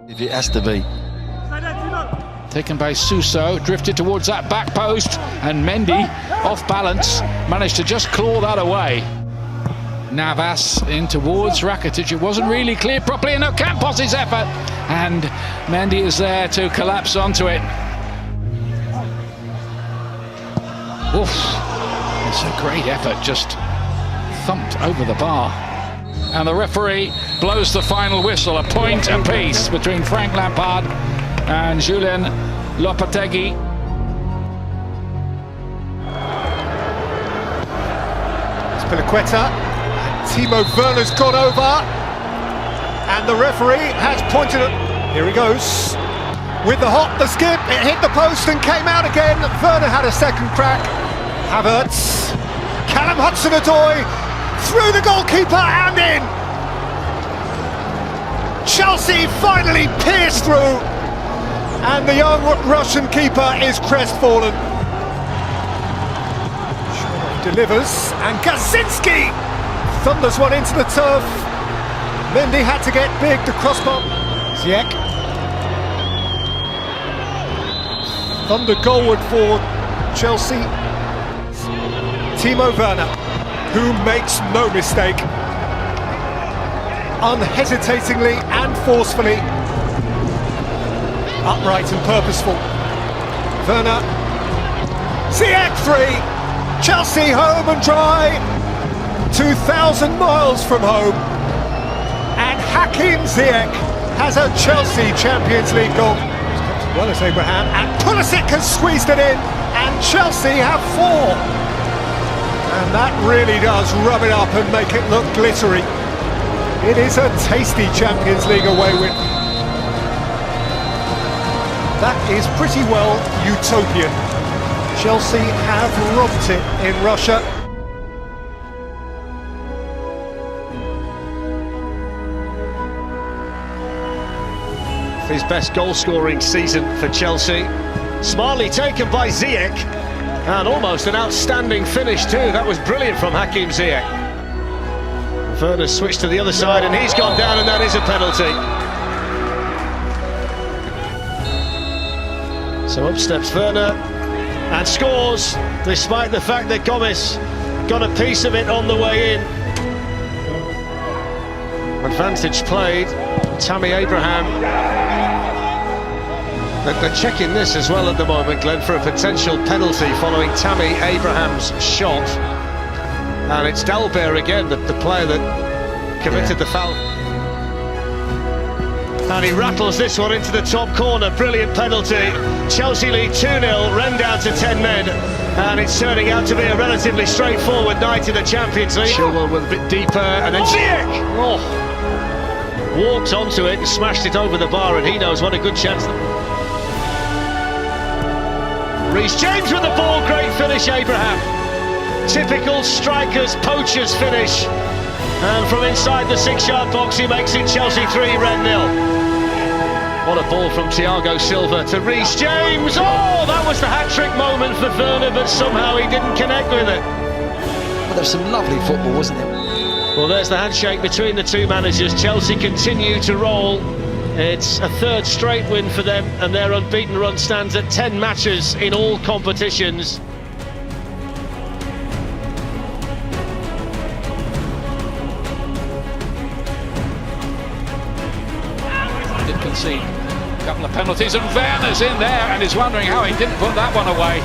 If it has to be. Taken by Suso, drifted towards that back post, and Mendy, off balance, managed to just claw that away. Navas in towards Rakitic. It wasn't really clear properly, and Ocampos' effort, and Mendy is there to collapse onto it. Oof, it's a great effort, just thumped over the bar. And the referee blows the final whistle, a point apiece between Frank Lampard and Julian Lopetegui. Spilicueta, Timo Werner's gone over, and the referee has pointed at. Here he goes with the hop, the skip. It hit the post and came out again. Werner had a second crack. Havertz, Callum Hudson-Odoi through the goalkeeper and in. Chelsea finally pierced through, and the young Russian keeper is crestfallen. Delivers, and Gazinski thunders one into the turf. Mendy had to get big, the crossbar. Ziyech. Thunder goalward for Chelsea. Timo Werner, who makes no mistake. Unhesitatingly and forcefully. Upright and purposeful. Werner. Ziyech 3. Chelsea home and dry, 2,000 miles from home, and Hakim Ziyech has a Chelsea Champions League goal. As well as Abraham, and Pulisic has squeezed it in, and Chelsea have 4. And that really does rub it up and make it look glittery. It is a tasty Champions League away win. That is pretty well utopian. Chelsea have robbed it in Russia. His best goal-scoring season for Chelsea. Smartly taken by Ziyech, and almost an outstanding finish too. That was brilliant from Hakim Ziyech. Werner switched to the other side, and he's gone down, and that is a penalty. So up steps Werner and scores, despite the fact that Gomez got a piece of it on the way in. Advantage played, Tammy Abraham. They're checking this as well at the moment, Glenn, for a potential penalty following Tammy Abraham's shot. And it's Dalbert again, the player that committed the foul. And he rattles this one into the top corner. Brilliant penalty. Chelsea lead 2-0, Rennes down to 10 men. And it's turning out to be a relatively straightforward night in the Champions League. Chilwell with a bit deeper, and then Ziyech! Walked onto it and smashed it over the bar, and he knows what a good chance. Reece James with the ball, great finish, Abraham. Typical strikers, poachers finish. And from inside the 6-yard box, he makes it Chelsea 3, Rennes 0. What a ball from Thiago Silva to Reece James. Oh, that was the hat-trick moment for Werner, but somehow he didn't connect with it. Well, there was some lovely football, wasn't there? Well, there's the handshake between the two managers. Chelsea continue to roll. It's a third straight win for them, and their unbeaten run stands at 10 matches in all competitions. Did concede a couple of penalties, and Werner's in there and is wondering how he didn't put that one away.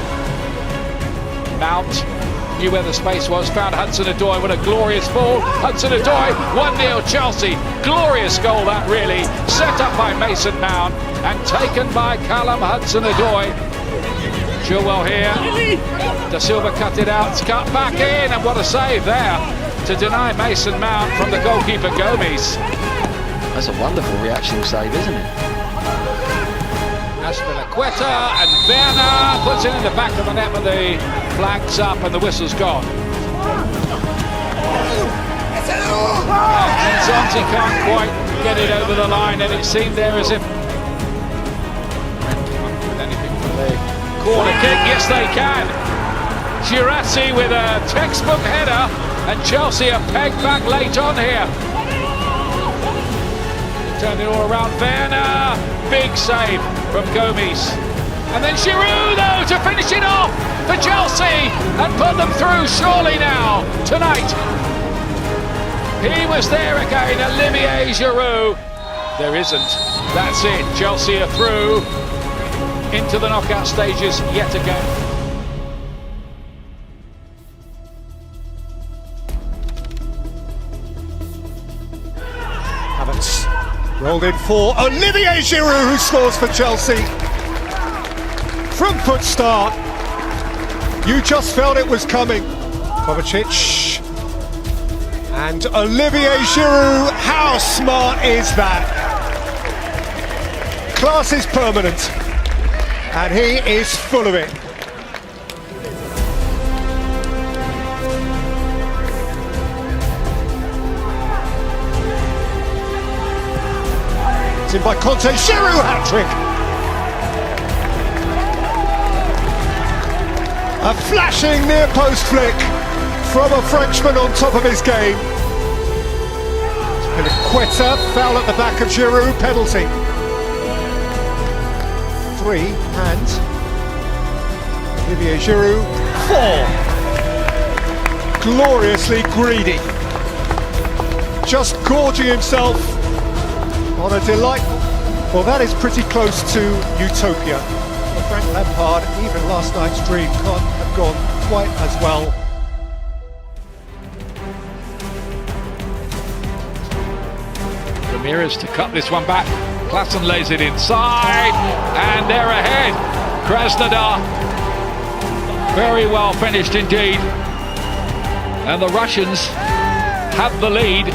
Mount knew where the space was, found Hudson-Odoi with a glorious ball. Hudson-Odoi, 1-0 Chelsea. Glorious goal that really, set up by Mason Mount and taken by Callum Hudson-Odoi. Chilwell here, Da Silva cut it out, it's cut back in, and what a save there to deny Mason Mount from the goalkeeper Gomes. That's a wonderful reaction save, isn't it? Spilicueta, and Werner puts it in the back of the net, but the flag's up and the whistle's gone. And Zonzi can't quite get it over the line, and it seemed there as if with anything for the corner kick. Yes, they can. Girassi with a textbook header, and Chelsea are pegged back late on here. Turn it all around. Werner, big save from Gomes. And then Giroud, though, to finish it off for Chelsea and put them through surely now, tonight. He was there again, Olivier Giroud. There isn't. That's it. Chelsea are through into the knockout stages yet again. Havertz rolled in for Olivier Giroud, who scores for Chelsea. Front foot start. You just felt it was coming. Kovacic. And Olivier Giroud, how smart is that? Class is permanent. And he is full of it. It's in by Conte, Giroud hat-trick. A flashing near-post flick from a Frenchman on top of his game. Quetta, foul at the back of Giroud, penalty. 3, and Olivier Giroud, 4. Gloriously greedy. Just gorging himself on a delight. Well, that is pretty close to utopia. Frank Lampard, even last night's dream can't have gone quite as well. Ramirez to cut this one back. Klassen lays it inside, and they're ahead. Krasnodar, very well finished indeed. And the Russians have the lead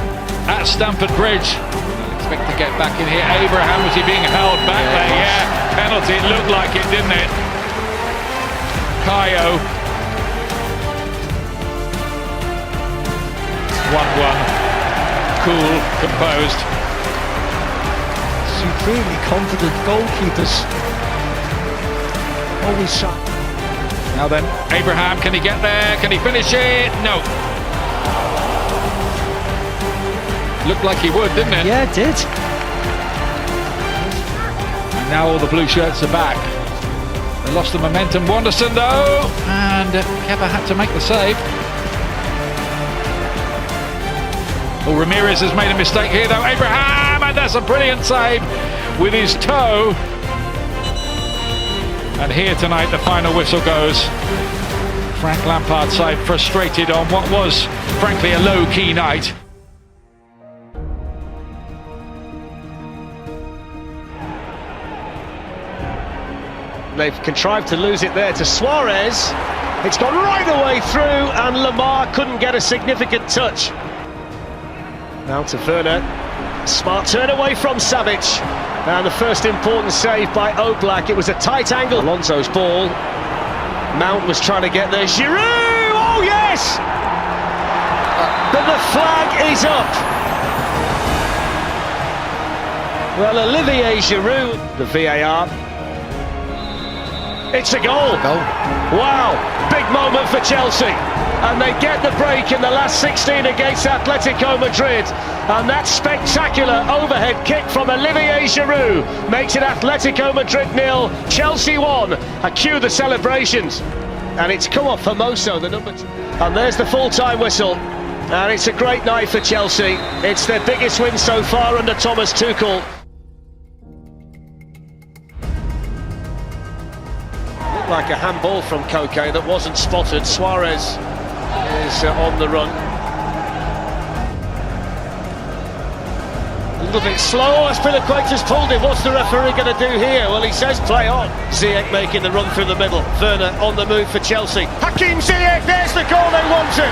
at Stamford Bridge. Expect to get back in here. Abraham, was he being held back there? Yeah, penalty. It looked like it, didn't it? Kayo. 1-1. Cool, composed. Supremely confident goalkeepers. Always sharp. Now then, Abraham, can he get there? Can he finish it? No. Looked like he would, didn't it? Yeah, it did. And now all the blue shirts are back. They lost the momentum. Wanderson, though, and Kepa had to make the save. Oh, Ramirez has made a mistake here, though. Abraham, and that's a brilliant save with his toe. And here tonight, the final whistle goes. Frank Lampard's side frustrated on what was, frankly, a low-key night. They've contrived to lose it there to Suarez. It's gone right the way through, and Lamar couldn't get a significant touch. Now to Werner. Smart turn away from Savic. And the first important save by Oblak. It was a tight angle. Alonso's ball. Mount was trying to get there. Giroud! Oh, yes! But the flag is up. Well, Olivier Giroud, the VAR. It's a goal. Wow, big moment for Chelsea. And they get the break in the last 16 against Atletico Madrid. And that spectacular overhead kick from Olivier Giroud makes it Atletico Madrid 0, Chelsea 1. Cue the celebrations. And it's come off Hermoso, the number 2. And there's the full-time whistle. And it's a great night for Chelsea. It's their biggest win so far under Thomas Tuchel. Like a handball from Koke that wasn't spotted. Suarez is on the run. A little bit slow. Aspilicueta's pulled him. What's the referee going to do here? Well, he says play on. Ziyech making the run through the middle. Werner on the move for Chelsea. Hakim Ziyech, there's the goal they wanted.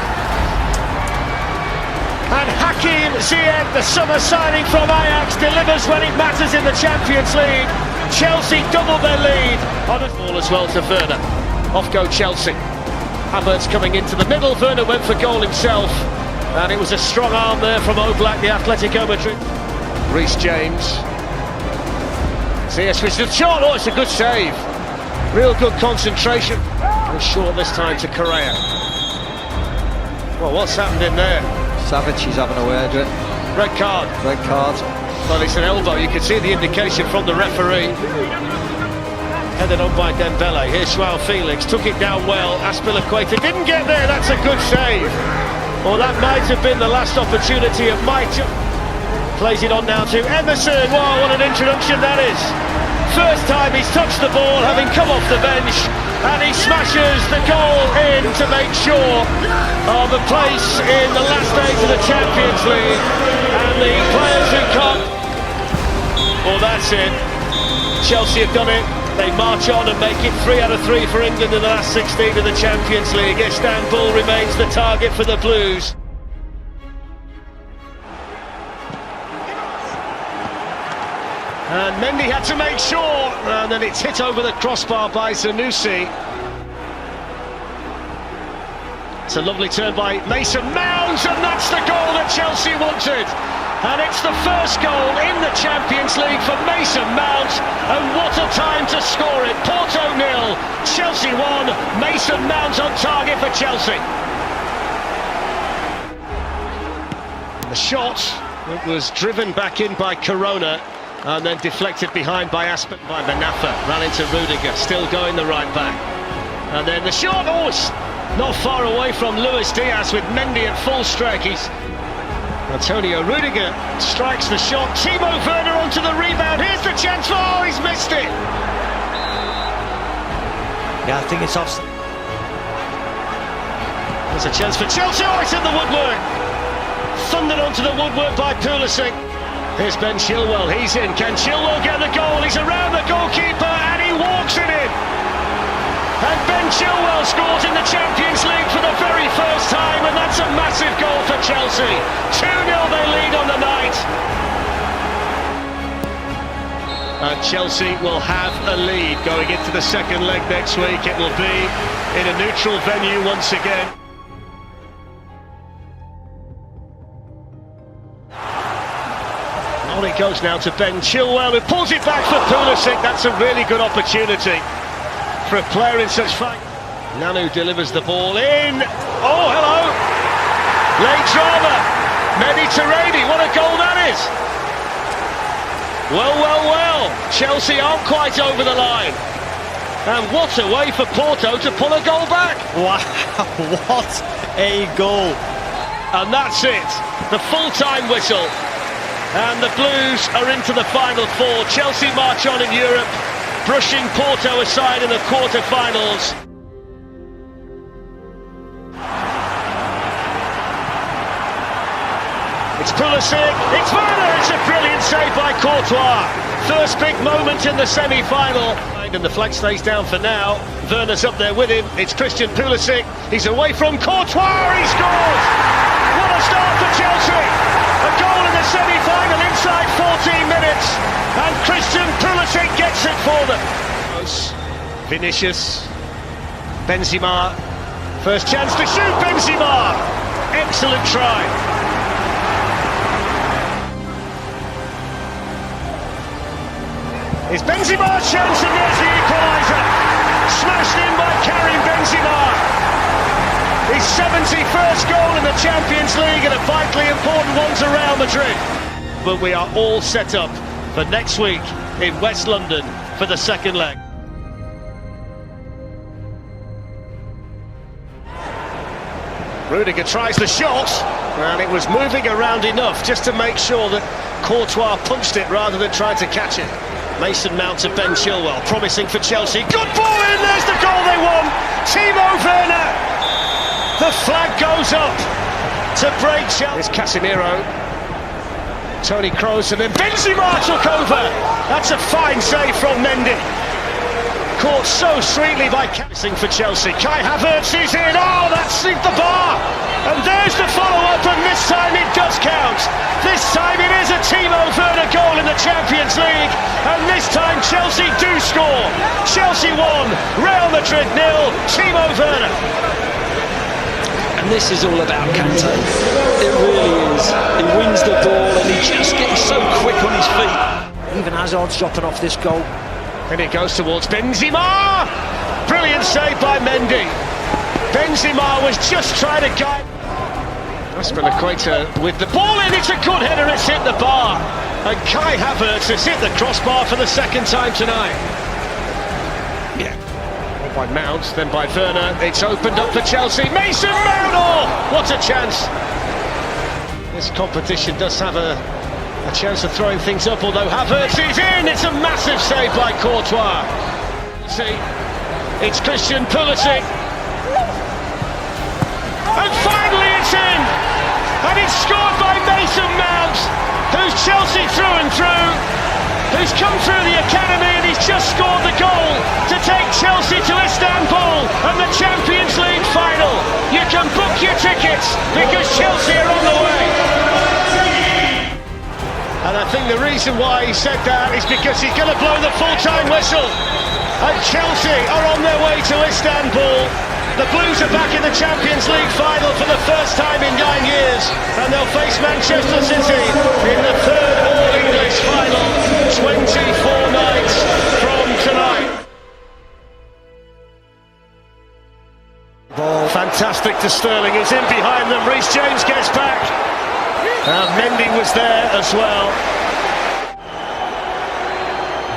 And Hakim Ziyech, the summer signing from Ajax, delivers when it matters in the Champions League. Chelsea double their lead on a ball as well to Werner. Off go Chelsea. Havertz coming into the middle. Werner went for goal himself. And it was a strong arm there from Oblak, the Atletico Madrid. Reece James. Ziyech switched the shot. Oh, it's a good save. Real good concentration. And short this time to Correa. Well, what's happened in there? Savic is having a word with it. Red card. Red card. Well, it's an elbow. You can see the indication from the referee. Headed on by Dembele. Here's Joao Felix. Took it down well. Aspilicueta didn't get there. That's a good save. Well, that might have been the last opportunity. It might. Plays it on now to Emerson. Wow, what an introduction that is. First time he's touched the ball, having come off the bench, and he smashes the goal in to make sure of a place in the last stage of the Champions League. And the players who can't... Well, that's it. Chelsea have done it. They march on and make it 3 out of 3 for England in the last 16 of the Champions League. Istanbul remains the target for the Blues. And Mendy had to make sure, and then it's hit over the crossbar by Zanussi. It's a lovely turn by Mason Mount, and that's the goal that Chelsea wanted. And it's the first goal in the Champions League for Mason Mount, and what a time to score it. Porto 0, Chelsea 1, Mason Mount on target for Chelsea. The shot was driven back in by Corona, and then deflected behind by by Benafa, ran into Rudiger, still going the right back. And then the shot, oh, it's not far away from Luis Diaz with Mendy at full strike. Antonio Rudiger strikes the shot, Timo Werner onto the rebound, here's the chance, oh, he's missed it! Yeah, I think it's offside. There's a chance for Chelsea, oh, it's in the woodwork! Thundered onto the woodwork by Pulisic. Here's Ben Chilwell, he's in. Can Chilwell get the goal? He's around the goalkeeper and he walks it in. And Ben Chilwell scores in the Champions League for the very first time, and that's a massive goal for Chelsea. 2-0 they lead on the night. And Chelsea will have a lead going into the second leg next week. It will be in a neutral venue once again. On it goes now to Ben Chilwell, who pulls it back for Pulisic. That's a really good opportunity for a player in such fight. Nanu delivers the ball in. Oh, hello! Late drama. Mediterranean, what a goal that is! Well, well, well. Chelsea aren't quite over the line. And what a way for Porto to pull a goal back. Wow, what a goal. And that's it. The full-time whistle. And the Blues are into the final four. Chelsea march on in Europe, brushing Porto aside in the quarter-finals. It's Pulisic, it's Werner, it's a brilliant save by Courtois. First big moment in the semi-final. And the flag stays down for now. Werner's up there with him. It's Christian Pulisic. He's away from Courtois, he scores! What a start for Chelsea! A goal in the semi-final inside 14 minutes, and Christian Pulisic gets it for them. Vinicius, Benzema, first chance to shoot, Benzema! Excellent try. It's Benzema's chance, and there's the equaliser. Smashed in by Karim Benzema. His 71st goal in the Champions League, and a vitally important one to Real Madrid. But we are all set up for next week in West London for the second leg. Rudiger tries the shot, and it was moving around enough just to make sure that Courtois punched it rather than tried to catch it. Mason Mount to Ben Chilwell, promising for Chelsea. Good ball in, there's the goal they won! Timo Werner! The flag goes up to break Chelsea. It's Casemiro, Toni Kroos, and then Benzema took over. That's a fine save from Mendy. Caught so sweetly by Cassing for Chelsea. Kai Havertz is in. Oh, that's hit the bar. And there's the follow-up, and this time it does count. This time it is a Timo Werner goal in the Champions League, and this time Chelsea do score. Chelsea 1, Real Madrid 0, Timo Werner. And this is all about Kante. It really is. He wins the ball and he just gets so quick on his feet. Even Hazard's dropping off this goal. And it goes towards Benzema! Brilliant save by Mendy. Benzema was just trying to guide. Aspilicueta with the ball in, it's a good header, it's hit the bar. And Kai Havertz has hit the crossbar for the second time tonight. Yeah. By Mount, then by Werner. It's opened up for Chelsea. Mason Mount! Oh, what a chance! This competition does have a chance of throwing things up, although Havertz is in! It's a massive save by Courtois. See, it's Christian Pulisic. And finally it's in! And it's scored by Mason Mount, who's Chelsea through and through, who's come through the academy, and he's just scored the goal to take Chelsea to Istanbul and the Champions League final. You can book your tickets because Chelsea are on the way. And I think the reason why he said that is because he's going to blow the full-time whistle. And Chelsea are on their way to Istanbul. The Blues are back in the Champions League final for the first time in 9 years, and they'll face Manchester City in the third All-English final 24 nights from tonight. Ball fantastic to Sterling, who's in behind them. Reece James gets back. Mendy was there as well.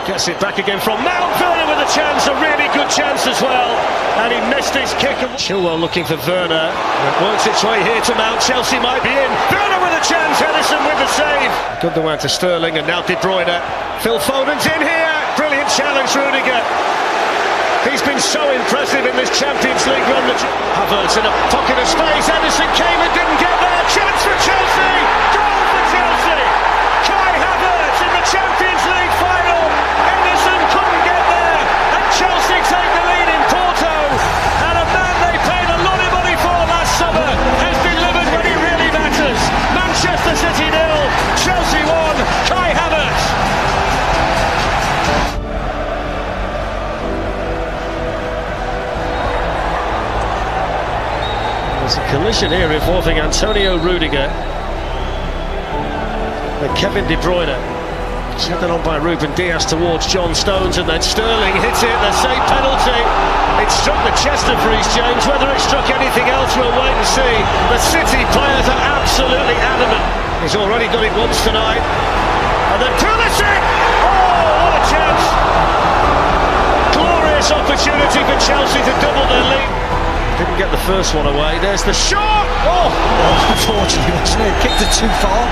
Gets it back again from Mount. Werner with a chance, a really good chance as well. And he missed his kick. Chilwell looking for Werner. It works its way here to Mount. Chelsea might be in. Werner with a chance. Edison with the save. Good the one to Sterling, and now De Bruyne. Phil Foden's in here. Brilliant challenge, Rudiger. He's been so impressive in this Champions League run. Havertz in a pocket of space. Edison came and didn't get there. Chance for Chelsea. Goal for Chelsea. Kai Havertz in the Champions League final. Edison couldn't get there, and Chelsea take the lead in Porto. And a man they paid a lot of money for last summer has delivered when he really matters. Manchester City 0, Chelsea 1. Kai Havertz. There's a collision here involving Antonio Rudiger and Kevin De Bruyne. Headed on by Ruben Dias towards John Stones, and then Sterling hits it. They say penalty. It struck the chest of Reece James. Whether it struck anything else, we'll wait and see. The City players are absolutely adamant. He's already got it once tonight. And then Pulisic! Oh, what a chance! Glorious opportunity for Chelsea to double their lead. Didn't get the first one away. There's the shot! Oh! Unfortunately, wasn't it? Kicked it too far.